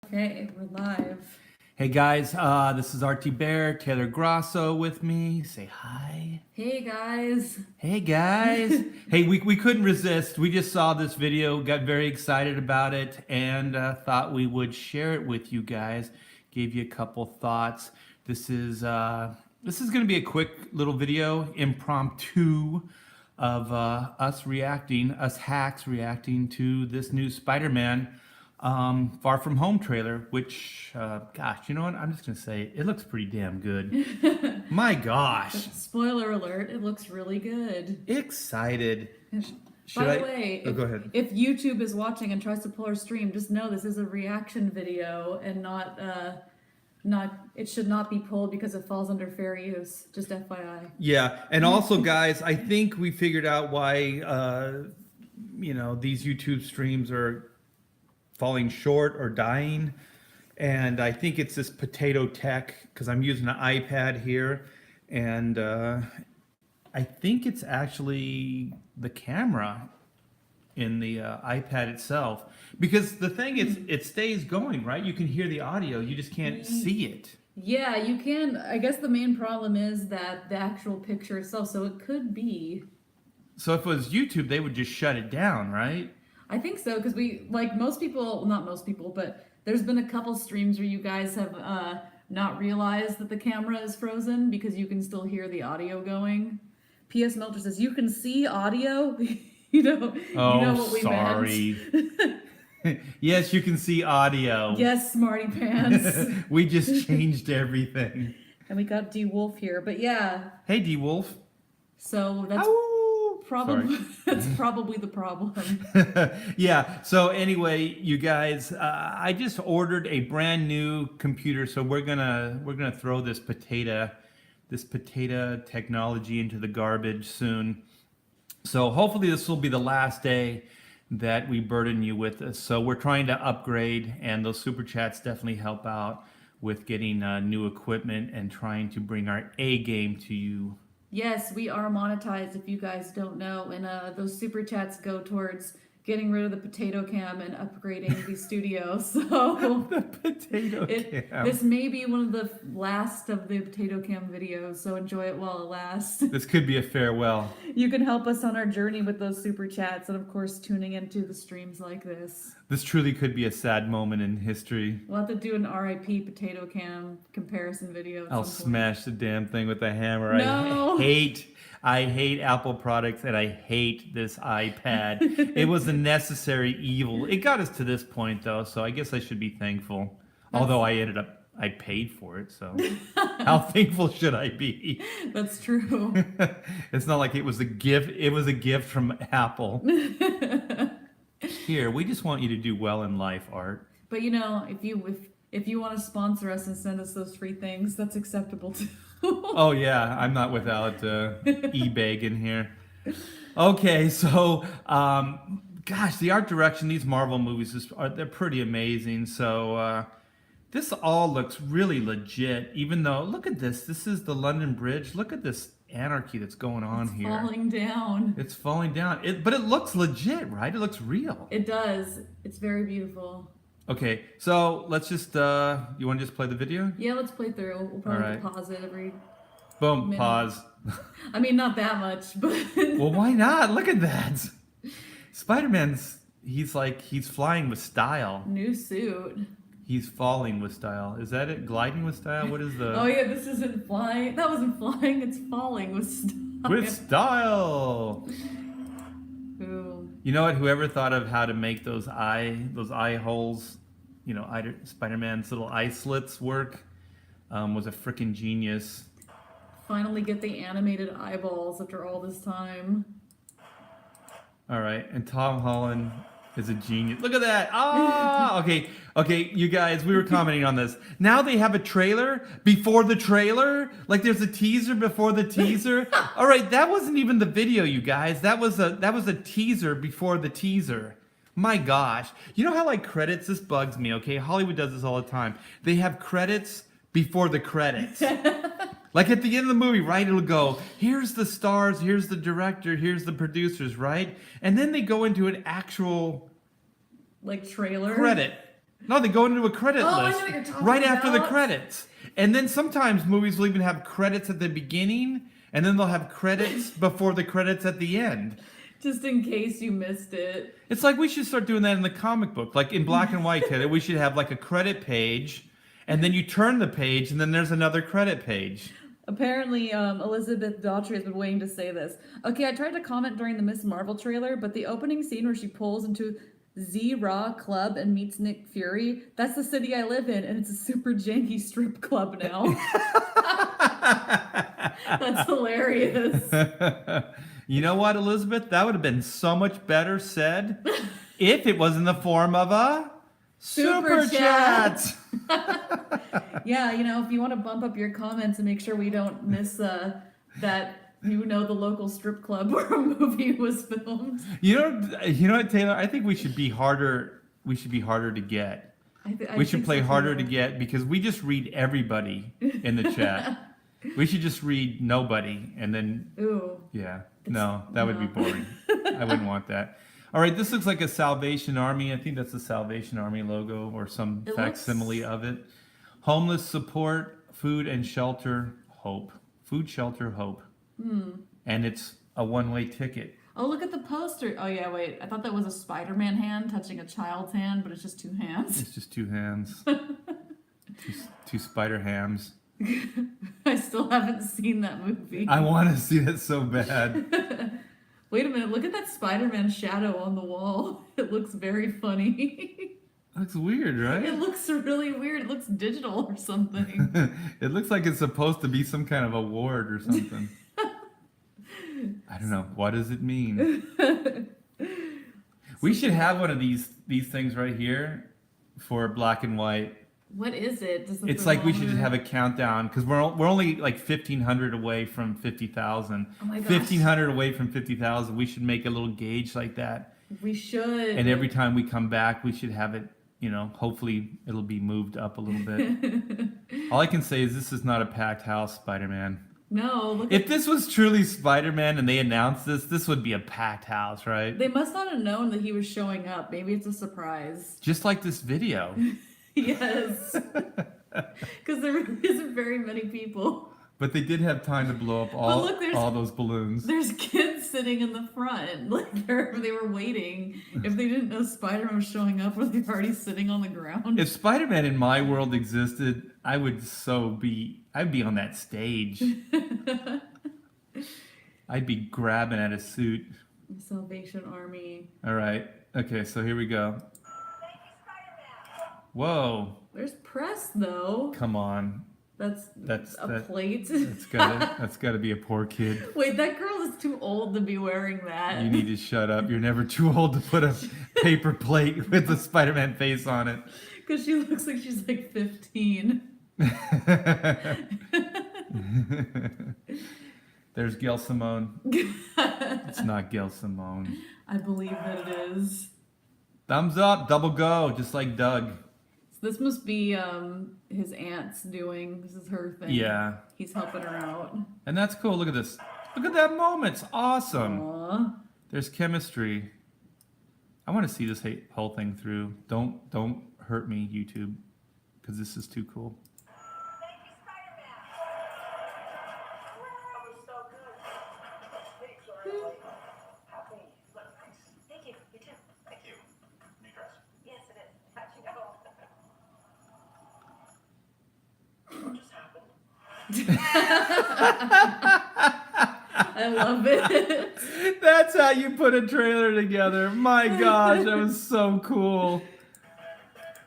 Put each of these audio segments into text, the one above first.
Okay, we're live. Hey guys, this is RT Bear, Taylor Grosso with me. Say hi. Hey guys. Hey guys. Hey, we couldn't resist. We just saw this video, got very excited about it, and thought we would share it with you guys. Gave you a couple thoughts. This is going to be a quick little video, impromptu, of us hacks reacting to this new Spider-Man Far From Home trailer, which, gosh, you know what? I'm just going to say it looks pretty damn good. My gosh. Spoiler alert, it looks really good. Excited. By the way, go ahead. If YouTube is watching and tries to pull our stream, just know this is a reaction video and not it should not be pulled because it falls under fair use. Just FYI. Yeah, and also, guys, I think we figured out why these YouTube streams are falling short or dying, and I think it's this potato tech, because I'm using an iPad here, and I think it's actually the camera in the iPad itself, because the thing is, it stays going, right? You can hear the audio, you just can't see it. Yeah, you can. I guess the main problem is that the actual picture itself, so it could be. So if it was YouTube, they would just shut it down, right? I think so, because not most people, but there's been a couple streams where you guys have not realized that the camera is frozen because you can still hear the audio going. P.S. Melter says, you can see audio? you know what we sorry. meant. Yes, you can see audio. Yes, smarty pants. We just changed everything. And we got D Wolf here, but yeah. Hey, D Wolf. So that's that's probably the problem. Yeah. So anyway, you guys, I just ordered a brand new computer, so we're gonna throw this potato technology into the garbage soon. So hopefully this will be the last day that we burden you with this. So we're trying to upgrade, and those super chats definitely help out with getting new equipment and trying to bring our A game to you. Yes, we are monetized, if you guys don't know, and those super chats go towards getting rid of the potato cam and upgrading the studio. So the potato cam. This may be one of the last of the potato cam videos, so enjoy it while it lasts. This could be a farewell. You can help us on our journey with those super chats, and of course tuning into the streams like this. This truly could be a sad moment in history. We'll have to do an RIP potato cam comparison video. I'll smash the damn thing with a hammer. No. I hate Apple products, and I hate this iPad. It was a necessary evil. It got us to this point, though, so I guess I should be thankful. Although I paid for it, so how thankful should I be? That's true. It's not like it was a gift. It was a gift from Apple. Here, we just want you to do well in life, Art. But if you want to sponsor us and send us those free things, that's acceptable too. Oh yeah, I'm not without eBay in here. Okay, so gosh, the art direction, these Marvel movies they're pretty amazing. So this all looks really legit. Even though, look at this. This is the London Bridge. Look at this anarchy that's going on here. It's falling down. It's falling down. But it looks legit, right? It looks real. It does. It's very beautiful. Okay, so let's just, you want to just play the video? Yeah, let's play through. We'll probably have to pause it every Boom, minute. pause. I mean, not that much, but... Well, why not? Look at that. Spider-Man's, he's flying with style. New suit. He's falling with style. Is that it? Gliding with style? What is the... Oh yeah, this isn't flying. That wasn't flying, it's falling with style. With style! Ooh. You know what? Whoever thought of how to make those eye holes, Spider-Man's little eye slits work, was a freaking genius. Finally get the animated eyeballs after all this time. All right, and Tom Holland is a genius. Look at that! Ah, okay, you guys, we were commenting on this. Now they have a trailer before the trailer. Like there's a teaser before the teaser. All right, that wasn't even the video, you guys. That was a teaser before the teaser. My gosh, you know how like credits? This bugs me. Okay, Hollywood does this all the time. They have credits before the credits. Like at the end of the movie, right? It'll go, here's the stars, here's the director, here's the producers, right? And then they go into an actual like trailer credit. No, they go into a credit Oh, I list know what you're talking right after the about. credits. And then sometimes movies will even have credits at the beginning, and then they'll have credits before the credits at the end. Just in case you missed it. It's like we should start doing that in the comic book. Like in black and white, we should have like a credit page, and then you turn the page, and then there's another credit page. Apparently, Elizabeth Daughtry has been waiting to say this. Okay, I tried to comment during the Miss Marvel trailer, but the opening scene where she pulls into Z-Raw Club and meets Nick Fury, that's the city I live in, and it's a super janky strip club now. That's hilarious. You know what, Elizabeth? That would have been so much better said if it was in the form of a super chat. Yeah, you know, if you want to bump up your comments and make sure we don't miss that, you know, the local strip club where a movie was filmed. You know what, Taylor? I think we should be harder. We should be harder to get. We should play harder to get because we just read everybody in the chat. We should just read nobody and then. Ooh. Yeah. No, that would be boring. I wouldn't want that. All right, this looks like a Salvation Army. I think that's the Salvation Army logo or some facsimile of it. Homeless support, food and shelter, hope. Food, shelter, hope. And it's a one-way ticket. Oh, look at the poster. Oh, yeah, wait. I thought that was a Spider-Man hand touching a child's hand, but it's just two hands. It's just two hands. two spider hams. I still haven't seen that movie. I want to see it so bad. Wait a minute. Look at that Spider-Man shadow on the wall. It looks very funny. Looks weird, right? It looks really weird. It looks digital or something. It looks like it's supposed to be some kind of award or something. I don't know. What does it mean? We should have one of these things right here for black and white. What is it? Does the It's like we should just thermometer- have a countdown because we're only like 1,500 away from 50,000. Oh my gosh. 1,500 away from 50,000. We should make a little gauge like that. We should. And every time we come back, we should have it. You know, hopefully it'll be moved up a little bit. All I can say is this is not a packed house, Spider-Man. No. Look If this was truly Spider-Man and they announced this would be a packed house, right? They must not have known that he was showing up. Maybe it's a surprise. Just like this video. Yes. Because there really isn't very many people. But they did have time to blow up look, all those balloons. There's kids sitting in the front. Like they were waiting. If they didn't know Spider-Man was showing up, were they already sitting on the ground? If Spider-Man in my world existed, I'd be on that stage. I'd be grabbing at a suit. Salvation Army. All right. Okay, so here we go. Whoa. There's press though. Come on. That's a plate. That's gotta be a poor kid. Wait, that girl is too old to be wearing that. You need to shut up. You're never too old to put a paper plate with the Spider-Man face on it. Because she looks like she's like 15. There's Gail Simone. It's not Gail Simone. I believe that it is. Thumbs up, double go, just like Doug. So this must be his aunt's doing. This is her thing. Yeah. He's helping her out. And that's cool. Look at this. Look at that moment. It's awesome. Aww. There's chemistry. I want to see this whole thing through. Don't hurt me, YouTube, because this is too cool. Thank you, Spider-Man. That was so good. Hey, sorry, I'm late. Happy. Look, nice. Thank you. You too. Thank you. New dress. Yes, it is. How'd you know? What just happened? I love it. That's how you put a trailer together. My gosh, that was so cool.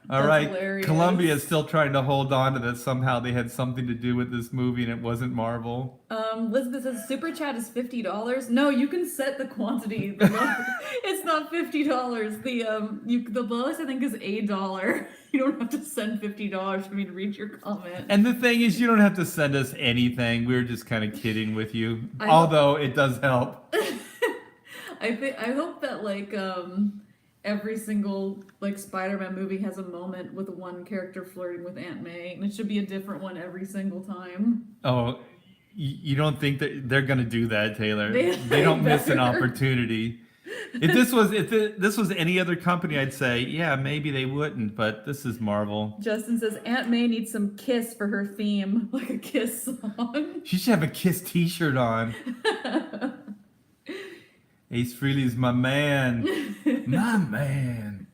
All That's right, hilarious. Columbia is still trying to hold on to that. Somehow they had something to do with this movie and it wasn't Marvel. Elizabeth says super chat is $50. No, you can set the quantity. It's not $50. The lowest I think is $1. You don't have to send $50 for me to read your comment. And the thing is, you don't have to send us anything. We were just kind of kidding with you. I- Although it does help. I hope that like every single like Spider-Man movie has a moment with one character flirting with Aunt May, and it should be a different one every single time. Oh, you don't think that they're gonna do that, Taylor? They They don't miss an better. opportunity. This was any other company, I'd say, yeah, maybe they wouldn't, but this is Marvel. Justin says Aunt May needs some Kiss for her theme, like a Kiss song. She should have a Kiss t-shirt on. Ace Frehley's my man. My man.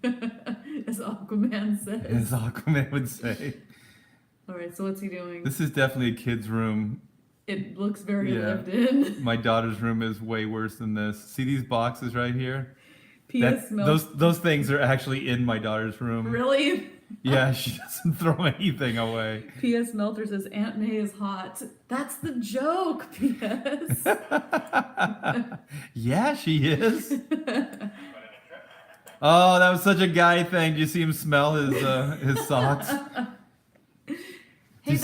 As Aquaman says. As Aquaman would say. All right, so what's he doing? This is definitely a kid's room. It looks very Yeah. lived in. My daughter's room is way worse than this. See these boxes right here? P.S. Milk. Those things are actually in my daughter's room. Really? Yeah, she doesn't throw anything away. P.S. Melter says Aunt May is hot. That's the joke, P.S. Yeah, she is. Oh, that was such a guy thing. Do you see him smell his socks? Hey,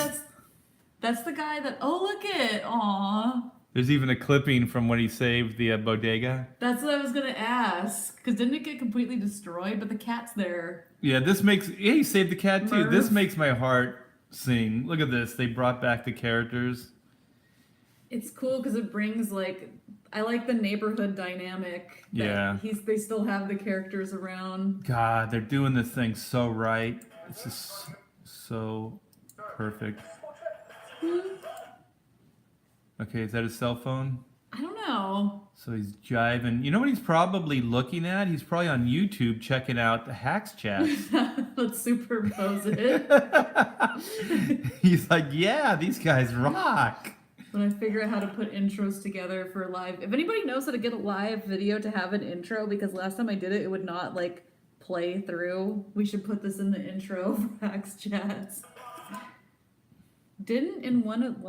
that's the guy that. Oh, look it. Aw. There's even a clipping from when he saved the bodega. That's what I was gonna ask. Because didn't it get completely destroyed? But the cat's there. Yeah, yeah, he saved the cat too. Murph. This makes my heart sing. Look at this. They brought back the characters. It's cool because it brings I like the neighborhood dynamic. that Yeah. They still have the characters around. God, they're doing this thing so right. It's just so perfect. Okay, is that his cell phone? I don't know. So he's jiving. You know what he's probably looking at? He's probably on YouTube checking out the hacks chats. Let's superimpose it. He's like, yeah, these guys rock. When I figure out how to put intros together for live. If anybody knows how to get a live video to have an intro, because last time I did it, it would not play through. We should put this in the intro for Hacks Chats. Didn't in one of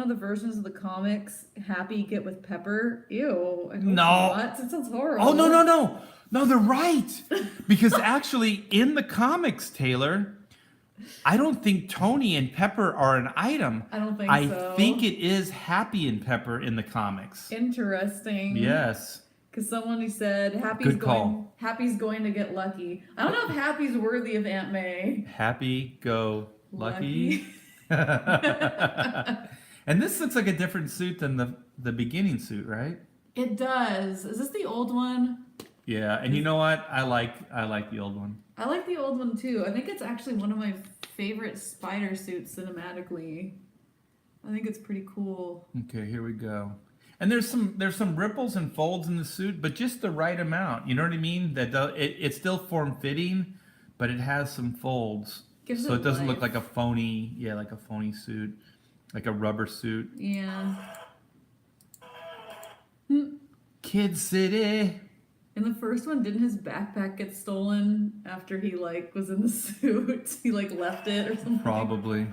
the versions of the comics Happy get with Pepper? Ew. I hope No. not. That sounds horrible. Oh, no. No, they're right. Because actually, in the comics, Taylor, I don't think Tony and Pepper are an item. I don't think so. I think it is Happy and Pepper in the comics. Interesting. Yes. Because someone who said Good call. Happy's going to get lucky. I don't know if Happy's worthy of Aunt May. Happy, go, lucky. And this looks like a different suit than the beginning suit, right? It does. Is this the old one? Yeah, and you know what? I like the old one. I like the old one too. I think it's actually one of my favorite spider suits cinematically. I think it's pretty cool. Okay, here we go. And there's some ripples and folds in the suit, but just the right amount. You know what I mean? That it's still form fitting, but it has some folds, so it doesn't look like a phony suit, like a rubber suit. Yeah. Kid City. In the first one, didn't his backpack get stolen after he was in the suit? He left it or something. Probably.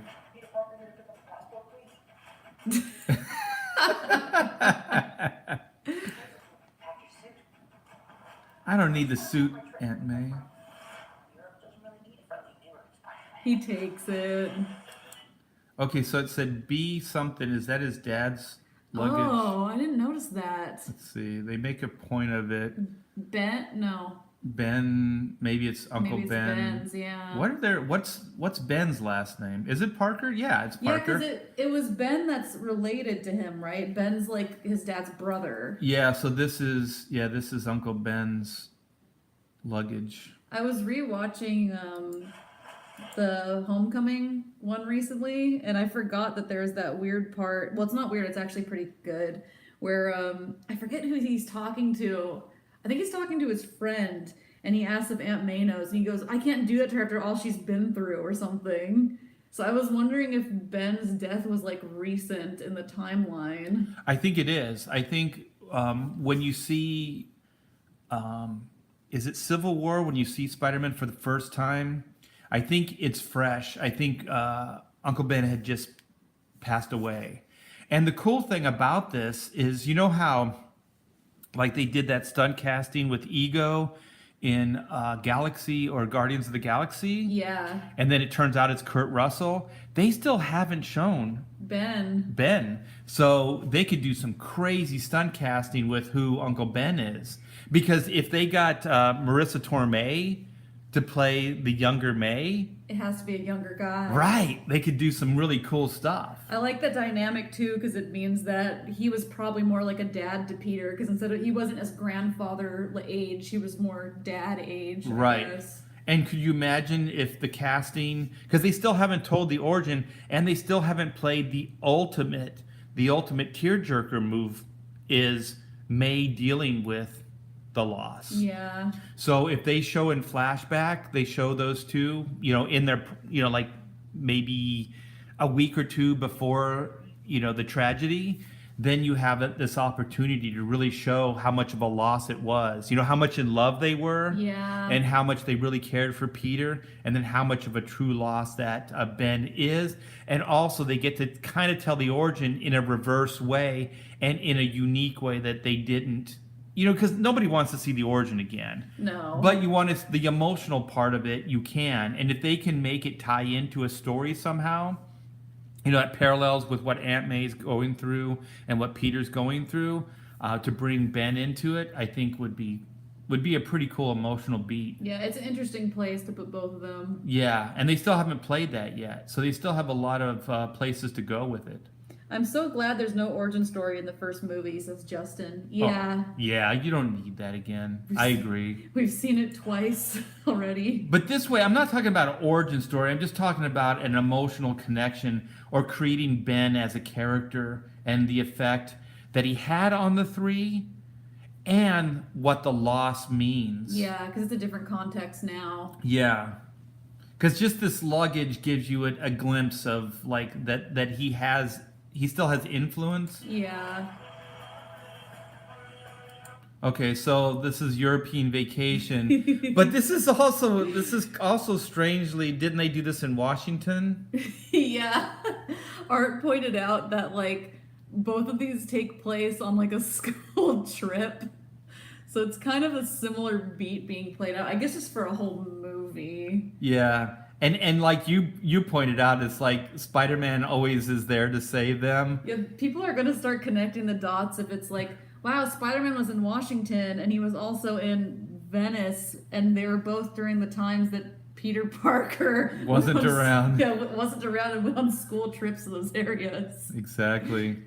I don't need the suit, Aunt May. He takes it. Okay, so it said B something. Is that his dad's luggage? Oh, I didn't notice that. Let's see. They make a point of it. No. Ben, maybe it's Uncle Maybe it's Ben. Ben's, yeah. What's Ben's last name? Is it Parker? Yeah, it's Yeah, Parker. because it was Ben that's related to him, right? Ben's his dad's brother. Yeah, so this is Uncle Ben's luggage. I was rewatching the Homecoming one recently, and I forgot that there's that weird part. Well, it's not weird, it's actually pretty good. Where I forget who he's talking to. I think he's talking to his friend, and he asks if Aunt May knows, and he goes, "I can't do that to her after all she's been through," or something. So I was wondering if Ben's death was recent in the timeline. I think it is. I think when you see, is it Civil War when you see Spider-Man for the first time? I think it's fresh. I think Uncle Ben had just passed away. And the cool thing about this is, you know how, they did that stunt casting with Ego in Galaxy or Guardians of the Galaxy? Yeah. And then it turns out it's Kurt Russell. They still haven't shown Ben. So they could do some crazy stunt casting with who Uncle Ben is. Because if they got Marissa Tomei to play the younger May, It has to be a younger guy. right? They could do some really cool stuff. I like the dynamic too because it means that he was probably more like a dad to Peter because instead of he wasn't as grandfather age, he was more dad age. I Right. guess. And could you imagine if the casting, because they still haven't told the origin, and they still haven't played the ultimate tearjerker move is May dealing with the loss. Yeah. So if they show in flashback, they show those two, in their, like maybe a week or two before, the tragedy, then you have this opportunity to really show how much of a loss it was. How much in love they were. Yeah. And how much they really cared for Peter, and then how much of a true loss that Ben is. And also they get to kind of tell the origin in a reverse way and in a unique way that they didn't, because nobody wants to see the origin again. No. But you want to, the emotional part of it, you can. And if they can make it tie into a story somehow, that parallels with what Aunt May's going through and what Peter's going through, to bring Ben into it, I think would be a pretty cool emotional beat. Yeah, it's an interesting place to put both of them. Yeah, and they still haven't played that yet, so they still have a lot of places to go with it. I'm so glad there's no origin story in the first movie, says Justin. Yeah. Oh, yeah, you don't need that again. I agree. We've seen it twice already. But this way, I'm not talking about an origin story. I'm just talking about an emotional connection or creating Ben as a character and the effect that he had on the three and what the loss means. Yeah, because it's a different context now. Yeah. Because just this luggage gives you a glimpse of like that he still has influence. Yeah. Okay, so this is European vacation, but this is also strangely, didn't they do this in Washington? Yeah. Art pointed out that like both of these take place on like a school trip. So it's kind of a similar beat being played out. I guess just for a whole movie. Yeah. And like you pointed out, it's like Spider-Man always is there to save them. Yeah, people are going to start connecting the dots if it's like, wow, Spider-Man was in Washington and he was also in Venice, and they were both during the times that Peter Parker Wasn't around. Yeah, wasn't around and went on school trips to those areas. Exactly.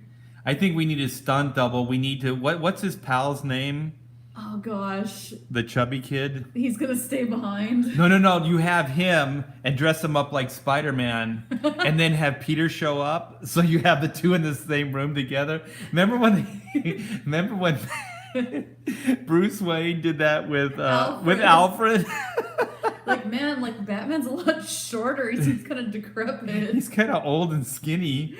I think we need a stunt double. We need to what's his pal's name? Oh gosh, The chubby kid? he's gonna stay behind. No. You have him and dress him up like Spider-Man, and then have Peter show up. So you have the two in the same room together. Remember when Bruce Wayne did that with Alfred? Like, man, like Batman's a lot shorter. He seems kind of decrepit. He's kind of old and skinny.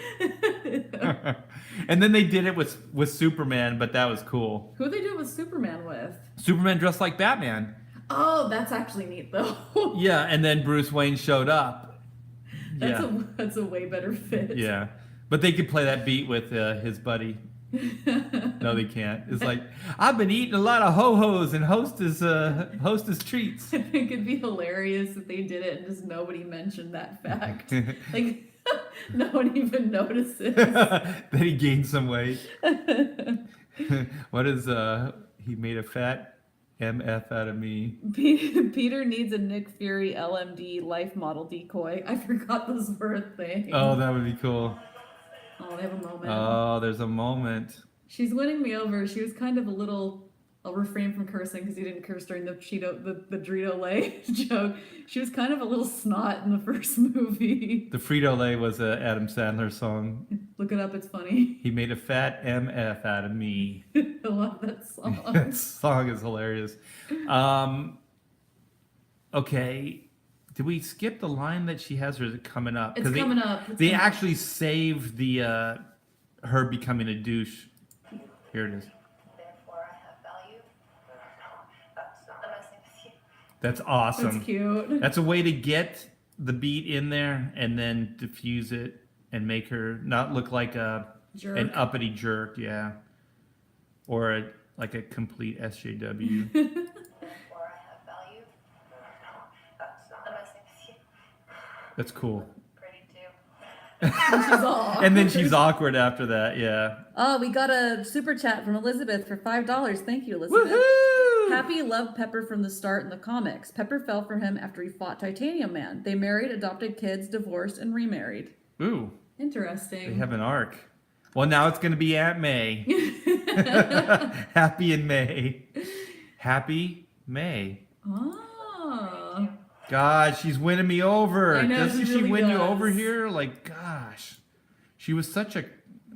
And then they did it with Superman, but that was cool. Who they do it with Superman with? Superman dressed like Batman. Oh, that's actually neat though. Yeah, and then Bruce Wayne showed up. That's a way better fit. Yeah. But they could play that beat with his buddy. No, they can't. It's like, I've been eating a lot of ho-hos and hostess treats. I think it'd be hilarious if they did it and just nobody mentioned that fact. Like, no one even notices. That he gained some weight. What is, he made a fat MF out of me. Peter needs a Nick Fury LMD life model decoy. I forgot those were a thing. Oh, that would be cool. Oh, they have a moment. Oh, there's a moment. She's winning me over. She was kind of a little... I'll refrain from cursing because he didn't curse during the Dorito-Lay joke. She was kind of a little snot in the first movie. The Frito-Lay was a Adam Sandler song. Look it up, it's funny. He made a fat MF out of me. I love that song. That song is hilarious. Okay. Did we skip the line that she has, or is it coming up? It's coming up. They actually saved the her becoming a douche. Here it is. Therefore, I have value. That's not. I'm messing with you. That's awesome. That's cute. That's a way to get the beat in there and then diffuse it and make her not look like an Jerk. uppity jerk, yeah, or like a complete SJW. Therefore, I have value. That's not. I'm messing with you. That's cool. Pretty too. And she's all And then she's awkward after that, yeah. Oh, we got a super chat from Elizabeth for $5. Thank you, Elizabeth. Woohoo! Happy loved Pepper from the start in the comics. Pepper fell for him after he fought Titanium Man. They married, adopted kids, divorced, and remarried. Ooh, Interesting. they have an arc. Well, now it's going to be Aunt May. Happy in May. Happy May. Oh. God, she's winning me over. I know, Doesn't she she really win you does. over here? Like, gosh, she was such a.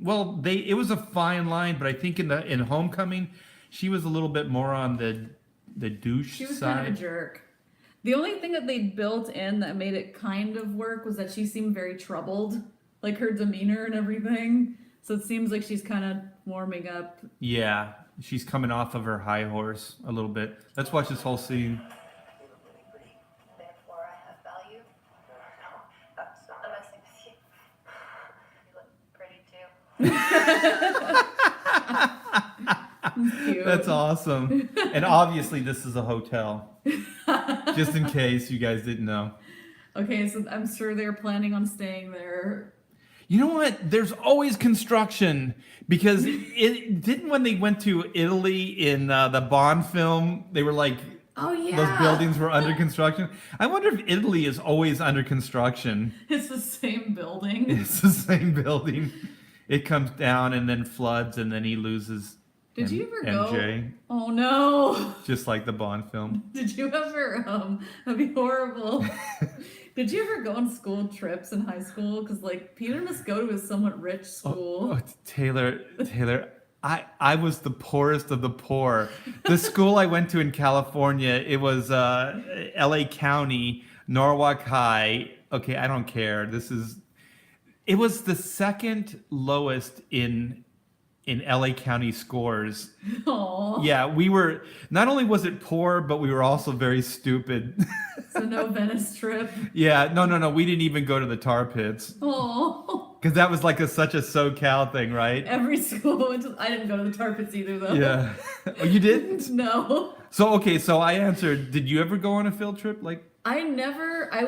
Well, it was a fine line, but I think in Homecoming, she was a little bit more on the douche She was side. kind of a jerk. The only thing that they built in that made it kind of work was that she seemed very troubled, like her demeanor and everything. So it seems like she's kind of warming up. Yeah, she's coming off of her high horse a little bit. Let's watch this whole scene. You look really pretty. Therefore, I have value. No, that's not. I'm messing with you. You look pretty too. Cute. That's awesome. And obviously, this is a hotel. Just in case you guys didn't know. Okay, so I'm sure they're planning on staying there. You know what? There's always construction because it didn't when they went to Italy in the Bond film. They were like, Oh yeah. those buildings were under construction. I wonder if Italy is always under construction. It's the same building. It's the same building. It comes down and then floods and then he loses. Did you ever MJ, go? Oh no. just like the Bond film. Did you ever that'd be horrible. Did you ever go on school trips in high school? Because like Peter must go to a somewhat rich school. Oh, Taylor, I was the poorest of the poor. The school I went to in California, it was LA County, Norwalk High. Okay, I don't care. It was the second lowest in LA County scores. Aw. Yeah, we were, not only was it poor, but we were also very stupid. So no Venice trip. Yeah, no, we didn't even go to the tar pits. Oh. Because that was like such a SoCal thing, right? Every school went to, I didn't go to the tar pits either though. Yeah. Oh, you didn't? No. So, okay, so I answered, did you ever go on a field trip? Like, I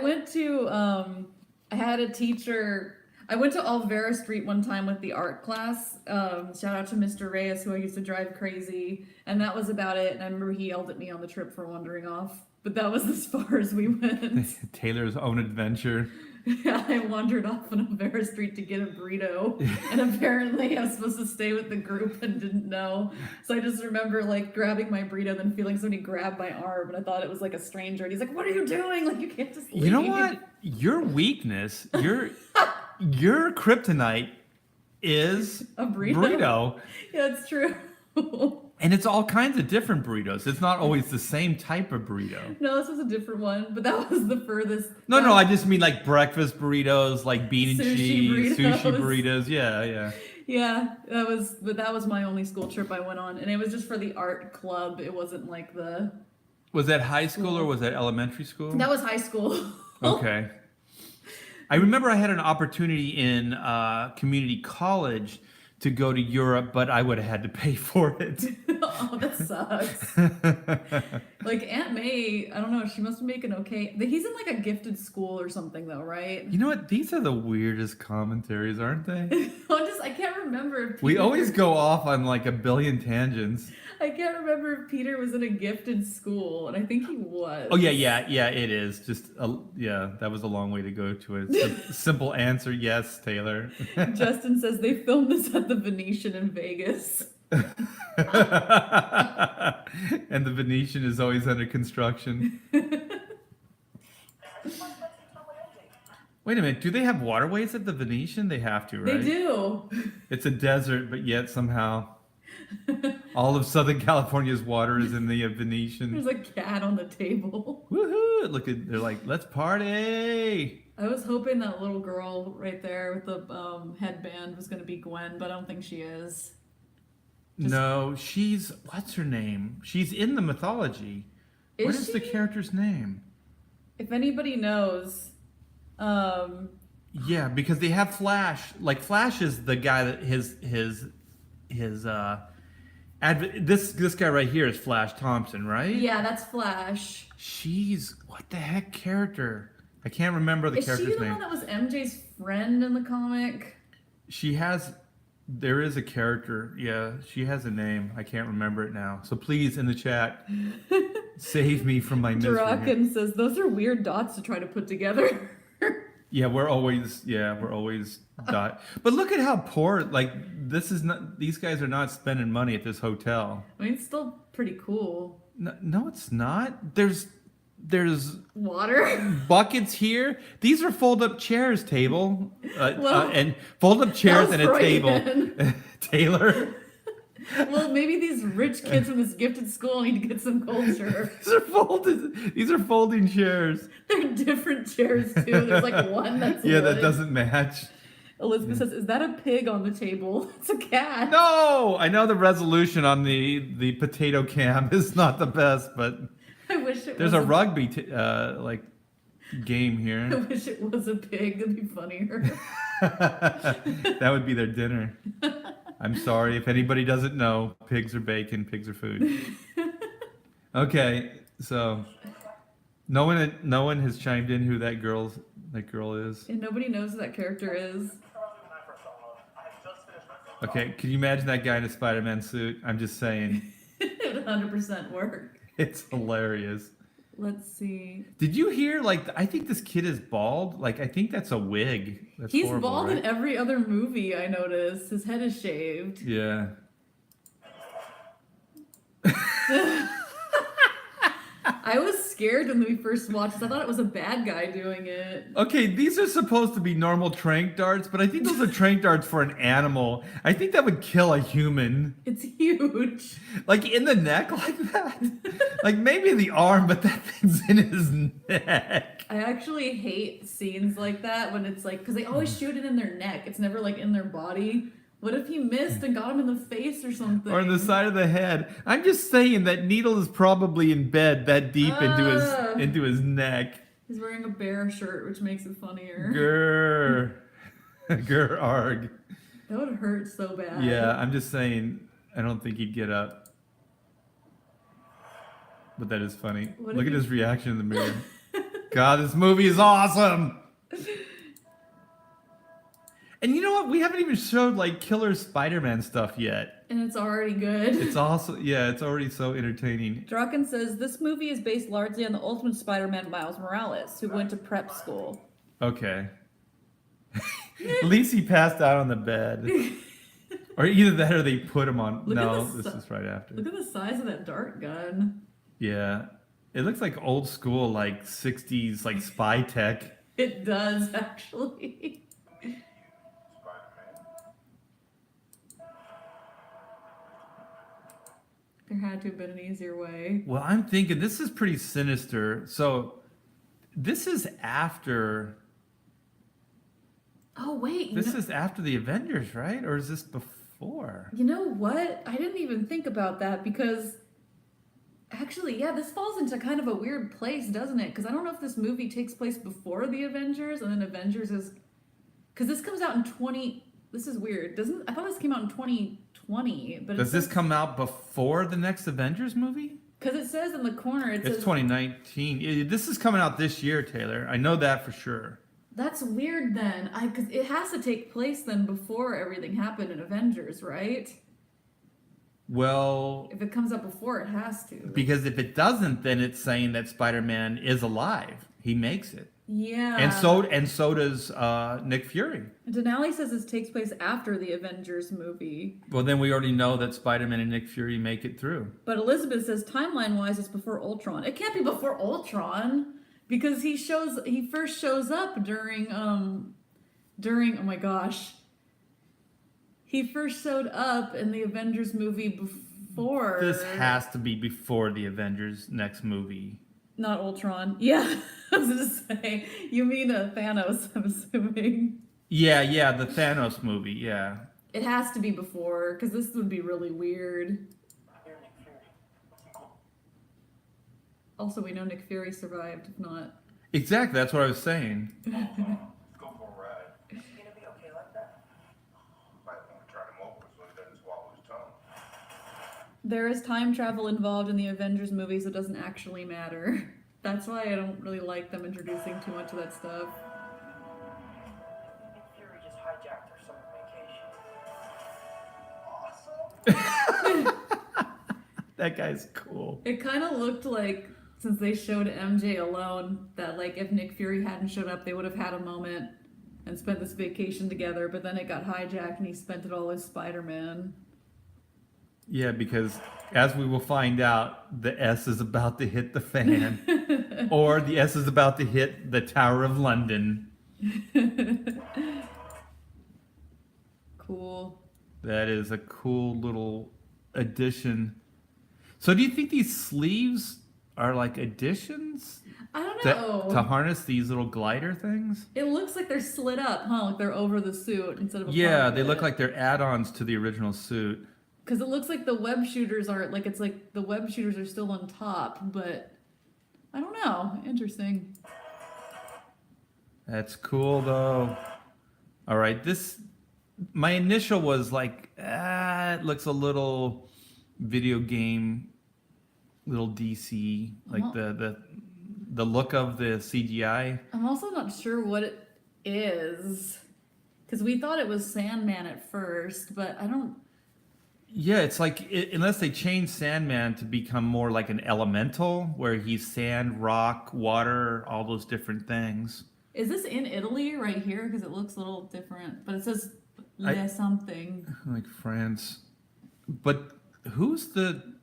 went to, I had a teacher, I went to Olvera Street one time with the art class. Shout out to Mr. Reyes, who I used to drive crazy. And that was about it. And I remember he yelled at me on the trip for wandering off. But that was as far as we went. Taylor's own adventure. Yeah, I wandered off on Olvera Street to get a burrito. And apparently I was supposed to stay with the group and didn't know. So I just remember like grabbing my burrito, then feeling somebody grab my arm. And I thought it was like a stranger. And he's like, what are you doing? Like, you can't just leave. You know what? Your weakness, your kryptonite is A burrito? burrito. Yeah, it's true. And it's all kinds of different burritos. It's not always the same type of burrito. No, this was a different one, but that was the furthest. No, I just mean like breakfast burritos, like bean and Sushi cheese, burritos. sushi burritos. Yeah. Yeah, that was my only school trip I went on, and it was just for the art club. It wasn't like the. Was that high school or was that elementary school? That was high school. Okay. I remember I had an opportunity in community college to go to Europe, but I would have had to pay for it. Oh, that sucks. Like Aunt May, I don't know. She must be making okay. He's in like a gifted school or something, though, right? You know what? These are the weirdest commentaries, aren't they? I can't remember. If We Peter- always go off on like a billion tangents. I can't remember if Peter was in a gifted school, and I think he was. Oh yeah, it is. That was a long way to go to it. It's a simple answer, yes, Taylor. Justin says they filmed this at the Venetian in Vegas. And the Venetian is always under construction. Wait a minute, do they have waterways at the Venetian? They have to, right? They do. It's a desert, but yet somehow all of Southern California's water is in the Venetian. There's a cat on the table. Woohoo! They're like, let's party! I was hoping that little girl right there with the headband was going to be Gwen, but I don't think she is. No, what's her name? She's in the mythology. What is the she? character's name? If anybody knows, Yeah, because they have Flash. Like Flash is the guy that this guy right here is Flash Thompson, right? yeah, that's Flash. What the heck character? I can't remember the Is she character's the name. one that was MJ's friend in the comic? She has There is a character. Yeah, she has a name. I can't remember it now. So please, in the chat, save me from my misery. here. Draken says those are weird dots to try to put together. Yeah, we're always dot. But look at how poor. Like this is not. These guys are not spending money at this hotel. I mean, it's still pretty cool. No, it's not. There's Water. buckets here. These are fold-up chairs, table, Well, and fold-up chairs and a Freudian. table. Taylor. Well, maybe these rich kids from this gifted school need to get some culture. These are folded. These are folding chairs. They're different chairs too. There's like one that's Yeah, that wood. doesn't match. Elizabeth says, "Is that a pig on the table? It's a cat." No, I know the resolution on the potato cam is not the best, but I wish it there's was a rugby like game I here. wish it was a pig. That'd be funnier. That would be their dinner. I'm sorry if anybody doesn't know. Pigs are bacon. Pigs are food. Okay, so no one has chimed in who that girl is. And nobody knows who that character is. Frozen when I first saw it. I had just finished my Okay, can you imagine that guy in a Spider-Man suit? I'm just saying, It would 100% work. it's hilarious. Let's see. Did you hear? Like, I think this kid is bald. Like, I think that's a wig. That's He's horrible, bald right? in every other movie, I noticed. His head is shaved. Yeah. I was scared when we first watched it. I thought it was a bad guy doing it. Okay, these are supposed to be normal trank darts, but I think those are trank darts for an animal. I think that would kill a human. It's huge. Like in the neck like that? Like maybe the arm, but that thing's in his neck. I actually hate scenes like that when it's like, because they always shoot it in their neck. It's never like in their body. What if he missed and got him in the face or something? Or on the side of the head. I'm just saying that needle is probably in bed that deep into his neck. He's wearing a bear shirt, which makes it funnier. Grr arg. That would hurt so bad. Yeah, I'm just saying I don't think he'd get up. But that is funny. What Look if at he- his reaction in the mirror. God, this movie is awesome. And you know what? We haven't even showed like killer Spider-Man stuff yet. And it's already good. It's also it's already so entertaining. Draken says this movie is based largely on the Ultimate Spider-Man Miles Morales, who went to prep school. Okay. At least he passed out on the bed. Or either that or they put him on. Look at No, the this si- is right after. Look at the size of that dart gun. Yeah. It looks like old school, like 60s, like spy tech. It does, actually. There had to have been an easier way. Well, I'm thinking this is pretty sinister. So this is after. Oh, wait. This is after the Avengers, right? Or is this before? You know what? I didn't even think about that because actually, yeah, this falls into kind of a weird place, doesn't it? Because I don't know if this movie takes place before the Avengers and then Avengers is. Because this comes out in 20. This is weird. I thought this came out in 2020, but Does this come out before the next Avengers movie? Because it says in the corner, it It's says 2019. This is coming out this year, Taylor. I know that for sure. that's weird. Then because it has to take place then before everything happened in Avengers, right? Well, If it comes out before, it has to. because if it doesn't, then it's saying that Spider-Man is alive. He makes it. Yeah. And so does Nick Fury. Denali says this takes place after the Avengers movie. Well, then we already know that Spider-Man and Nick Fury make it through. But Elizabeth says timeline-wise, it's before Ultron. It can't be before Ultron because he first shows up during oh my gosh. He first showed up in the Avengers movie before. This has to be before the Avengers next movie. Not Ultron. Yeah, I was gonna say. You mean Thanos? I'm assuming. Yeah, the Thanos movie. Yeah. It has to be before because this would be really weird. Here, Nick Fury. What's he called? Also, we know Nick Fury survived. If not, Exactly. That's what I was saying. Let's go for a ride. Is he gonna be okay like that? Might want to turn him over so he doesn't swallow his tongue. there is time travel involved in the Avengers movies. So it doesn't actually matter. That's why I don't really like them introducing too much of that stuff. Nick Fury just hijacked our summer vacation. That guy's cool. It kind of looked like, since they showed MJ alone, that like if Nick Fury hadn't showed up, they would have had a moment and spent this vacation together, but then it got hijacked and he spent it all as Spider-Man. Yeah, because as we will find out, the S is about to hit the fan, or the S is about to hit the Tower of London. Cool. That is a cool little addition. So do you think these sleeves are like additions I don't to, know. to harness these little glider things? It looks like they're slit up, huh? Like they're over the suit instead of a Yeah, part of they look it. like they're add-ons to the original suit. Because it looks like the web shooters are like it's like the web shooters are still on top, but I don't know. Interesting. That's cool though. All right, my initial was like, it looks a little video game, little DC, like the look of the CGI. I'm also not sure what it is. Because we thought it was Sandman at first, but I don't. Yeah, it's like unless they change Sandman to become more like an elemental, where he's sand, rock, water, all those different things. Is this in Italy right here? Because it looks a little different, but it says Le something. Like France. But who's the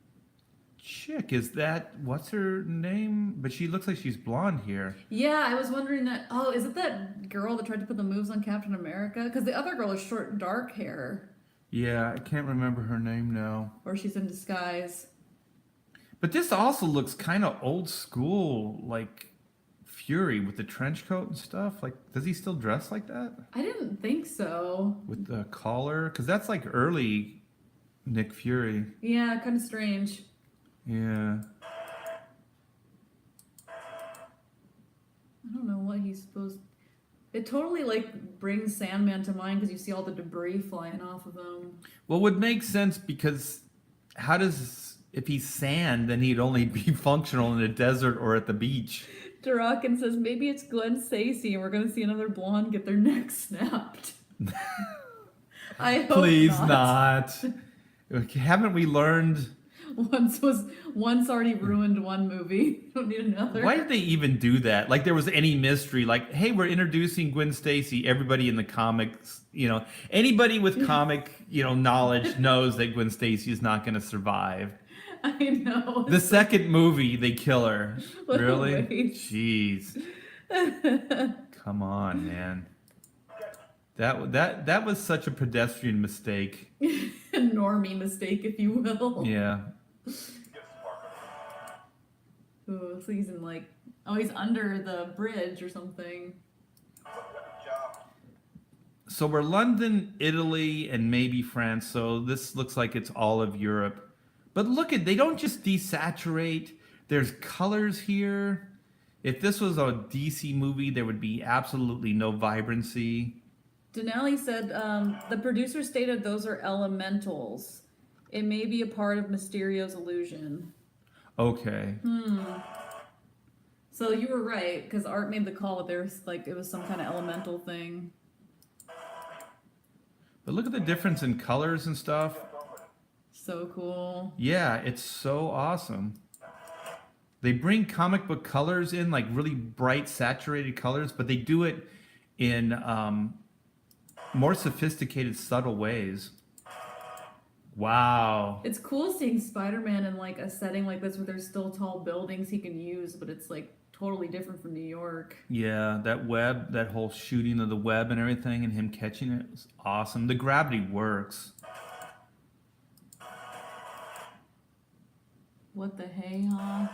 chick? Is that, what's her name? But she looks like she's blonde here. Yeah, I was wondering that. Oh, is it that girl that tried to put the moves on Captain America? Because the other girl is short, dark hair. Yeah, I can't remember her name now. Or she's in disguise. But this also looks kind of old school, like Fury with the trench coat and stuff. Like, does he still dress like that? I didn't think so. With the collar? Because that's like early Nick Fury. Yeah, kind of strange. Yeah. I don't know what he's supposed. It totally like brings Sandman to mind because you see all the debris flying off of him. Well, it would make sense because if he's sand, then he'd only be functional in the desert or at the beach. Durakan says maybe it's Gwen Stacy and we're gonna see another blonde get their neck snapped. I hope Please not. Haven't we learned? Once already ruined one movie. Don't need another. Why did they even do that? Like there was any mystery. Like, hey, we're introducing Gwen Stacy. Everybody in the comics, anybody with comic, knowledge knows that Gwen Stacy is not going to survive. I know. The second movie, they kill her. What a Really? waste. Jeez. Come on, man. That was such a pedestrian mistake. A normie mistake, if you will. Yeah. Ooh, so he's in he's under the bridge or something. So we're London, Italy, and maybe France. So this looks like it's all of Europe. But they don't just desaturate. There's colors here. If this was a DC movie, there would be absolutely no vibrancy. Denali said the producer stated those are elementals. It may be a part of Mysterio's illusion. Okay. So you were right, because Art made the call that there's it was some kind of elemental thing. But look at the difference in colors and stuff. So cool. Yeah, it's so awesome. They bring comic book colors in, like really bright, saturated colors, but they do it in more sophisticated, subtle ways. Wow. It's cool seeing Spider-Man in a setting like this where there's still tall buildings he can use, but it's totally different from New York. Yeah, that whole shooting of the web and everything and him catching it was awesome. The gravity works. What the hey, huh?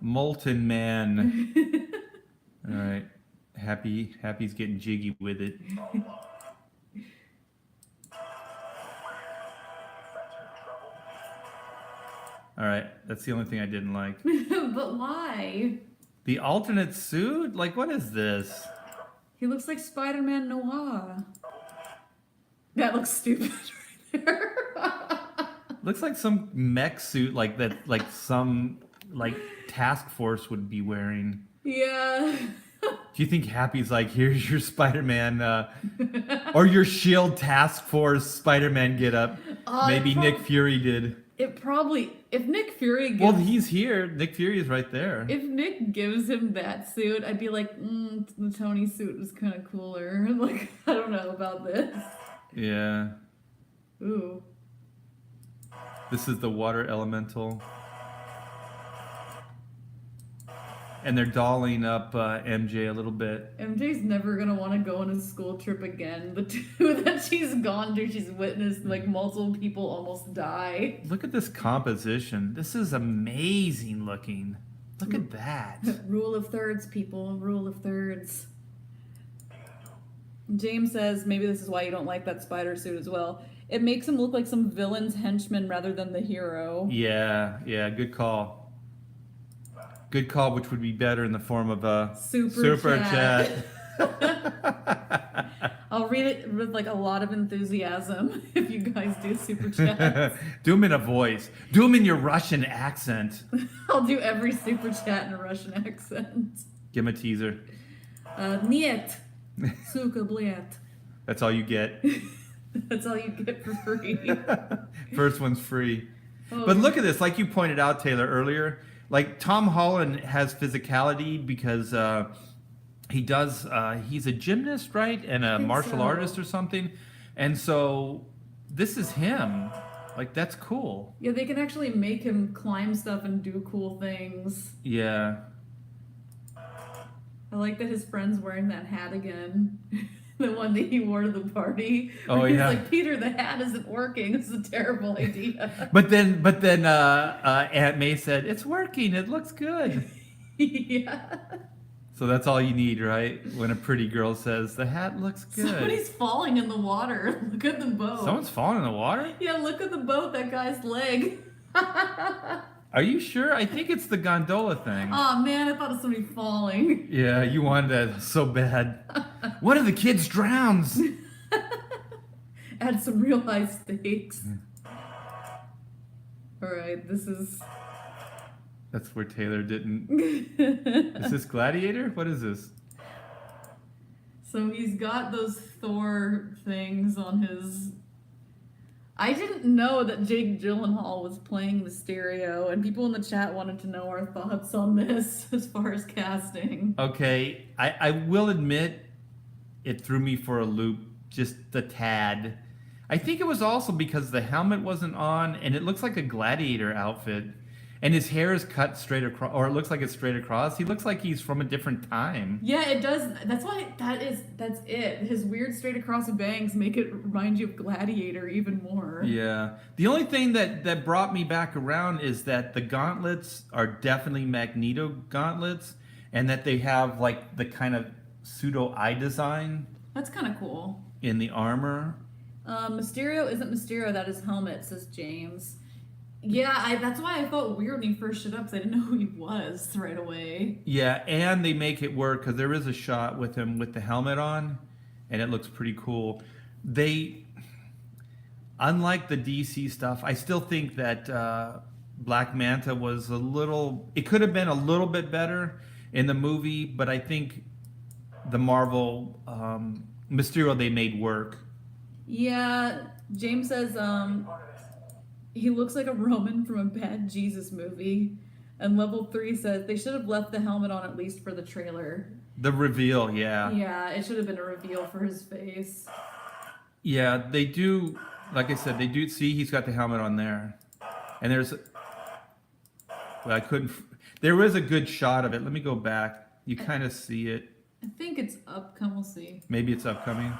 Molten Man. All right. Happy's getting jiggy with it. All right, that's the only thing I didn't like. But why? The alternate suit? Like, what is this? He looks like Spider-Man Noir. That looks stupid right there. Looks like some mech suit like that, like some task force would be wearing. Yeah. Do you think Happy's like, here's your Spider-Man or your Shield task force Spider-Man get up? Maybe Nick Fury did. It probably, if Nick Fury gives, Well, he's here. Nick Fury is right there. if Nick gives him that suit, I'd be like, the Tony suit is kind of cooler. Like, I don't know about this. Yeah. Ooh. This is the water elemental. And they're dolling up MJ a little bit. MJ's never gonna want to go on a school trip again. The two that she's gone to, she's witnessed like multiple people almost die. Look at this composition. This is amazing looking. Look at that. Rule of thirds, people. Rule of thirds. James says maybe this is why you don't like that spider suit as well. It makes him look like some villain's henchman rather than the hero. Yeah, good call. Good call, which would be better in the form of a Super chat. I'll read it with like a lot of enthusiasm if you guys do super chats. Do them in a voice. Do them in your Russian accent. I'll do every super chat in a Russian accent. Give him a teaser. Niet. Suka bled. That's all you get. That's all you get for free. First one's free. Oh. But look at this, like you pointed out, Taylor, earlier. Like Tom Holland has physicality because he does. He's a gymnast, right, and a martial artist or something. And so this is him. Like that's cool. Yeah, they can actually make him climb stuff and do cool things. Yeah. I like that his friend's wearing that hat again. The one that he wore to the party. Oh, He's yeah. like, Peter, the hat isn't working. This is a terrible idea. But then, Aunt May said it's working. It looks good. Yeah. So that's all you need, right? When a pretty girl says the hat looks good. Somebody's falling in the water. Look at the boat. Someone's falling in the water? Yeah, look at the boat. That guy's leg. Are you sure? I think it's the gondola thing. Oh man, I thought it was somebody falling. Yeah, you wanted that so bad. One of the kids drowns. Add some real high stakes. Alright, this is... That's where Taylor didn't... Is this Gladiator? What is this? So he's got those Thor things on his... I didn't know that Jake Gyllenhaal was playing Mysterio, and people in the chat wanted to know our thoughts on this as far as casting. Okay, I will admit it threw me for a loop just a tad. I think it was also because the helmet wasn't on, and it looks like a gladiator outfit. And his hair is cut straight across, or it looks like it's straight across. He looks like he's from a different time. Yeah, it does. That's why that's it. His weird straight across bangs make it remind you of Gladiator even more. Yeah. The only thing that brought me back around is that the gauntlets are definitely Magneto gauntlets, and that they have like the kind of pseudo eye design That's kind of cool. in the armor. Mysterio isn't Mysterio, that is helmet, says James. Yeah, that's why I felt weird when he first showed up, because I didn't know who he was right away. Yeah, and they make it work because there is a shot with him with the helmet on, and it looks pretty cool. They, unlike the DC stuff, I still think that Black Manta was it could have been a little bit better in the movie, but I think the Marvel Mysterio they made work. Yeah, James says he looks like a Roman from a bad Jesus movie. And Level 3 says they should have left the helmet on at least for the trailer. The reveal, yeah. Yeah, it should have been a reveal for his face. Yeah, they do, like I said, they do see he's got the helmet on there. And there's, well, there was a good shot of it. Let me go back. You kind of see it. I think it's upcoming, we'll see. Maybe it's upcoming.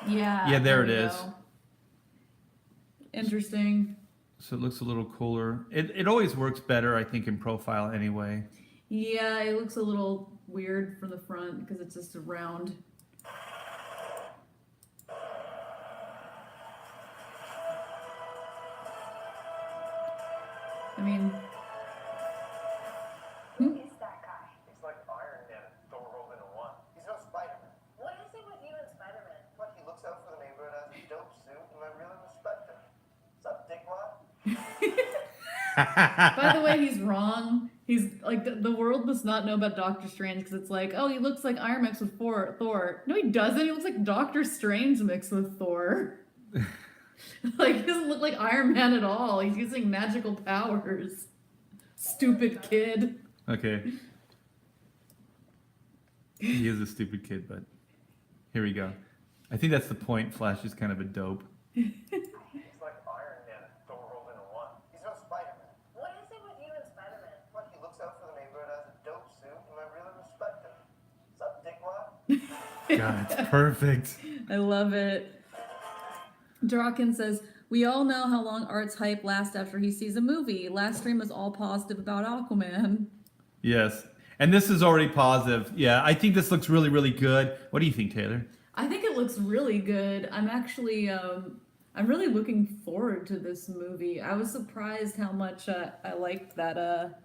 Yeah, there it we is. go. Interesting. So it looks a little cooler. It always works better, I think, in profile anyway. Yeah, it looks a little weird from the front because it's just a round. I mean, Who is that guy? He's like Iron Man and Thor rolled into one. He's no Spider-Man. What is it with you and Spider-Man? But he looks out for the neighborhood, has a dope suit, and I really respect him. What's up, Dick Rod? by the way, he's wrong. He's like, the world must not know about Doctor Strange because it's like, oh, he looks like Iron mixed with Thor. No, he doesn't. He looks like Doctor Strange mixed with Thor. Like, he doesn't look like Iron Man at all. He's using magical powers. Stupid kid. Okay. He is a stupid kid, but here we go. I think that's the point. Flash is kind of a dope. He's like Iron Man and Thor rolled into one. He's no Spider-Man. What is it with you and Spider-Man? What, he looks out for the neighborhood, has a dope suit, and I really respect him. What's up, dickwad? God, it's perfect. I love it. Draken says, we all know how long Art's hype lasts after he sees a movie. Last stream was all positive about Aquaman. Yes. And this is already positive. Yeah, I think this looks really, really good. What do you think, Taylor? I think it looks really good. I'm actually, I'm really looking forward to this movie. I was surprised how much I liked that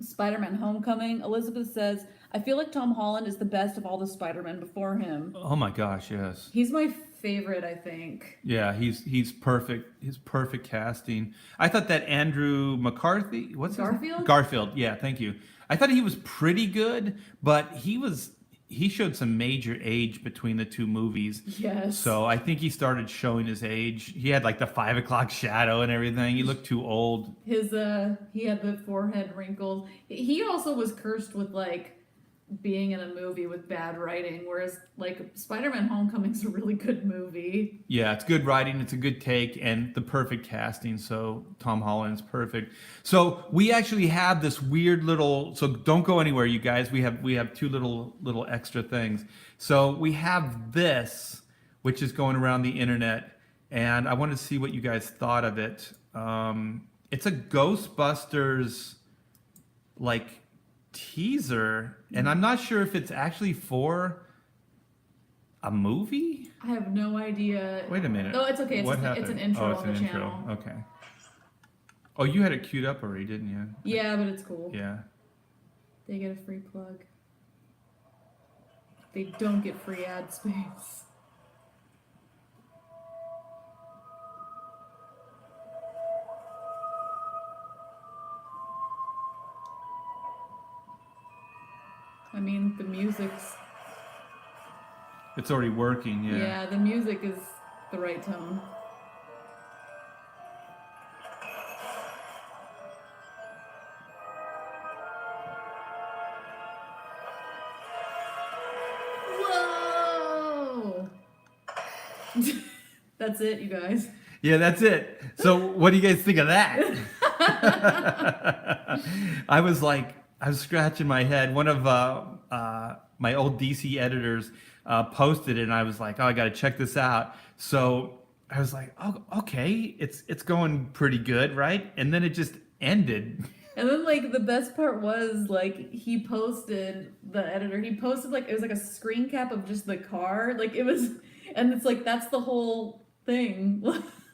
Spider-Man Homecoming. Elizabeth says, I feel like Tom Holland is the best of all the Spider-Men before him. Oh my gosh, yes. He's my favorite, I think. Yeah, he's perfect. His perfect casting. I thought that Andrew McCarthy, Garfield? Garfield, yeah, thank you. I thought he was pretty good, but he showed some major age between the two movies. Yes. So I think he started showing his age. He had like the 5 o'clock shadow and everything. He looked too old. He had the forehead wrinkles. He also was cursed with like being in a movie with bad writing, whereas like Spider-Man Homecoming's a really good movie. Yeah, it's good writing, it's a good take, and the perfect casting. So Tom Holland's perfect. So we actually have this weird little. So don't go anywhere, you guys. We have two little extra things. So we have this, which is going around the internet, and I wanted to see what you guys thought of it. It's a Ghostbusters like teaser, and I'm not sure if it's actually for a movie. I have no idea. Wait a minute. Oh, it's okay. It's, What just, it's happened? an intro Oh, it's on an the intro. channel. Okay. Oh, you had it queued up already, didn't you? Yeah, but it's cool. Yeah. They get a free plug. They don't get free ad space. I mean, the music's... It's already working, yeah. Yeah, the music is the right tone. Whoa! That's it, you guys. Yeah, that's it. So what do you guys think of that? I was scratching my head. One of my old DC editors posted it, and I was like, oh, I got to check this out. So I was like, oh, okay, it's going pretty good, right? And then it just ended. And then, like, the best part was, like, he posted like, it was like a screen cap of just the car. Like, it was, and it's like, that's the whole thing.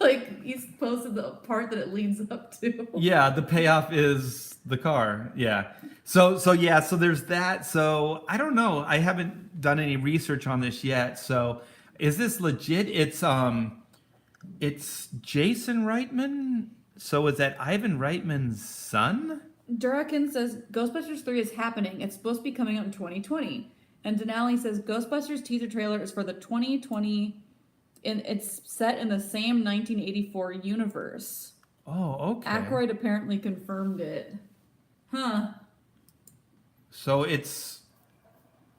Like, he's posted the part that it leads up to. Yeah, the payoff is the car. Yeah. So there's that. So I don't know. I haven't done any research on this yet. So is this legit? It's Jason Reitman. So is that Ivan Reitman's son? Durakin says Ghostbusters 3 is happening. It's supposed to be coming out in 2020. And Denali says Ghostbusters teaser trailer is for the 2020, and it's set in the same 1984 universe. Oh, okay. Aykroyd apparently confirmed it. Huh. So it's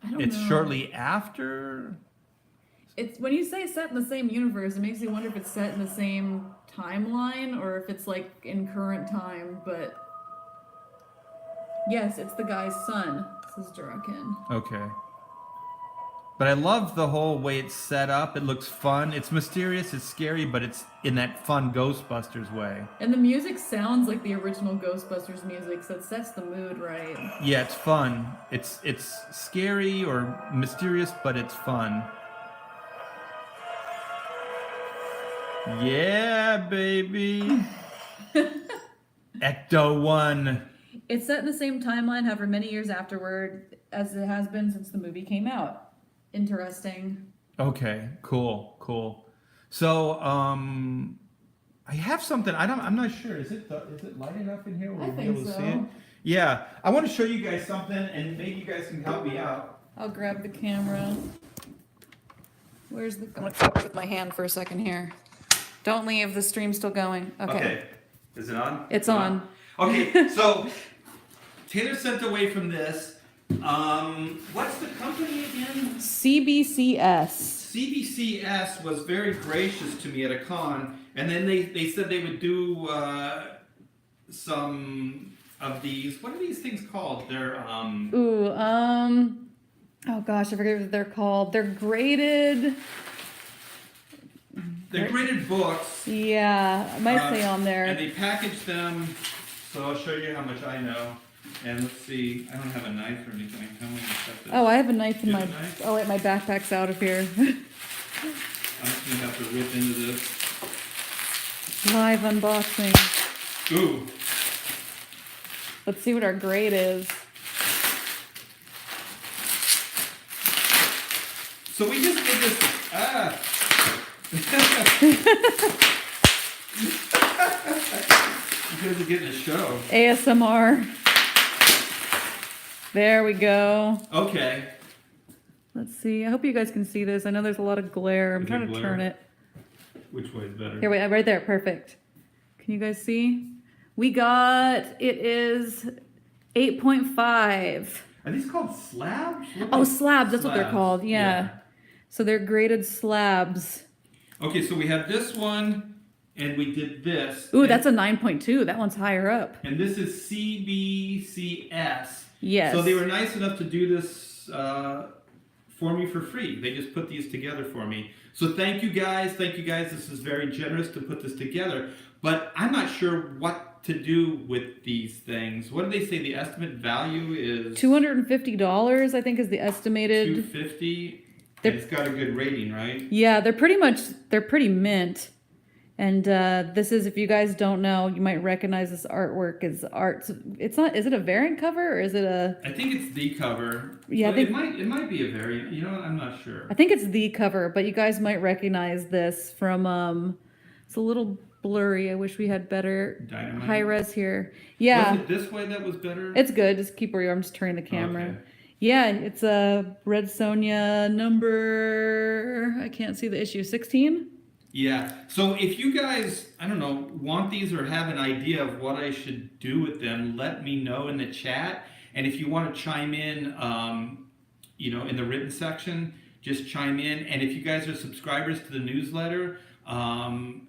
know. shortly after. It's when you say set in the same universe, it makes me wonder if it's set in the same timeline or if it's like in current time, but yes, it's the guy's son, says Durakin. Okay. But I love the whole way it's set up. It looks fun. It's mysterious, it's scary, but it's in that fun Ghostbusters way. And the music sounds like the original Ghostbusters music, so it sets the mood right. Yeah, it's fun. It's scary or mysterious, but it's fun. Yeah, baby. Ecto 1. It's set in the same timeline, however, many years afterward, as it has been since the movie came out. Interesting. Okay, cool. So, I have something. I'm not sure. Is it light enough in here? Where I we'll be think able to so. see it? Yeah. I want to show you guys something, and maybe you guys can help me out. I'll grab the camera. Where's the? I'm gonna cover it with my hand for a second here. Don't leave. The stream's still going. Okay. Is it on? It's on. Okay. So Taylor sent away from this. What's the company again? CBCS. CBCS was very gracious to me at a con, and then they said they would do some of these. What are these things called? They're Oh gosh, I forget what they're called. They're graded. they're graded books, Yeah, it might say on and there. they package them. So I'll show you how much I know. And let's see. I don't have a knife or anything. How am I gonna cut this? Oh, I have a knife in You my. have a knife? Oh wait, my backpack's out of here. I'm just gonna have to rip into this. Live unboxing. Ooh. Let's see what our grade is. So we just did this. You guys are getting a show. ASMR. There we go. Okay. Let's see. I hope you guys can see this. I know there's a lot of glare. I'm Is trying it to glare? turn it. Which way is better? Here, wait, right there. Perfect. Can you guys see? We got, it is 8.5. Are these called slabs? Look Oh, like slabs. That's what they're slabs. called. Yeah. So they're graded slabs. Okay, so we have this one, and we did this. Ooh, and, that's a 9.2. That one's higher up. And this is CBCS. Yes. So they were nice enough to do this for me for free. They just put these together for me. So thank you guys. Thank you guys. This is very generous to put this together. But I'm not sure what to do with these things. What do they say? The estimate value is $250, I think, is the estimated. $250. They're- And it's got a good rating, right? Yeah, they're pretty mint. And this is, if you guys don't know, you might recognize this artwork as art. It's not, is it a variant cover or is it a, I think it's the cover. Yeah, I But think- it might be a variant. You know what? I'm not sure. I think it's the cover, but you guys might recognize this from, it's a little blurry. I wish we had better Dynamite. high res here. Yeah, Was it this way that was better? it's good. Just keep where you are. I'm just turning the camera. Okay. Yeah, it's a Red Sonja number, I can't see the issue, 16? Yeah. So if you guys, I don't know, want these or have an idea of what I should do with them, let me know in the chat. And if you want to chime in, in the written section, just chime in. And if you guys are subscribers to the newsletter,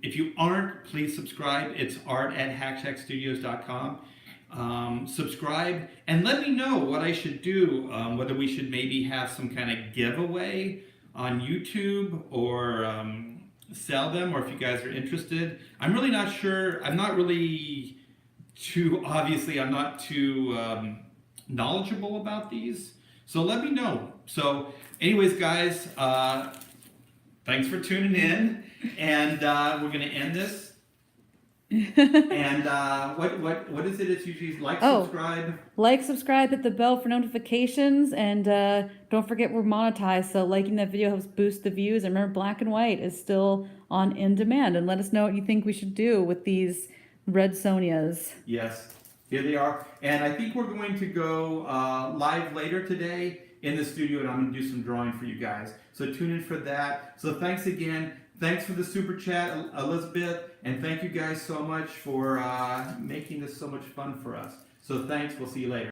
if you aren't, please subscribe. It's art@hackshackstudios.com. Subscribe and let me know what I should do, whether we should maybe have some kind of giveaway on YouTube or sell them, or if you guys are interested. I'm really not sure. I'm not too knowledgeable about these. So let me know. So anyways, guys, thanks for tuning in. And we're going to end this. And what is it? It's usually like, subscribe. Like, subscribe, hit the bell for notifications, and don't forget we're monetized, so liking that video helps boost the views. And remember, Black and White is still on in demand, and let us know what you think we should do with these Red Sonjas. Yes, here they are. And I think we're going to go live later today in the studio, and I'm going to do some drawing for you guys. So tune in for that. So thanks again. Thanks for the super chat, Elizabeth, and thank you guys so much for making this so much fun for us. So thanks. We'll see you later.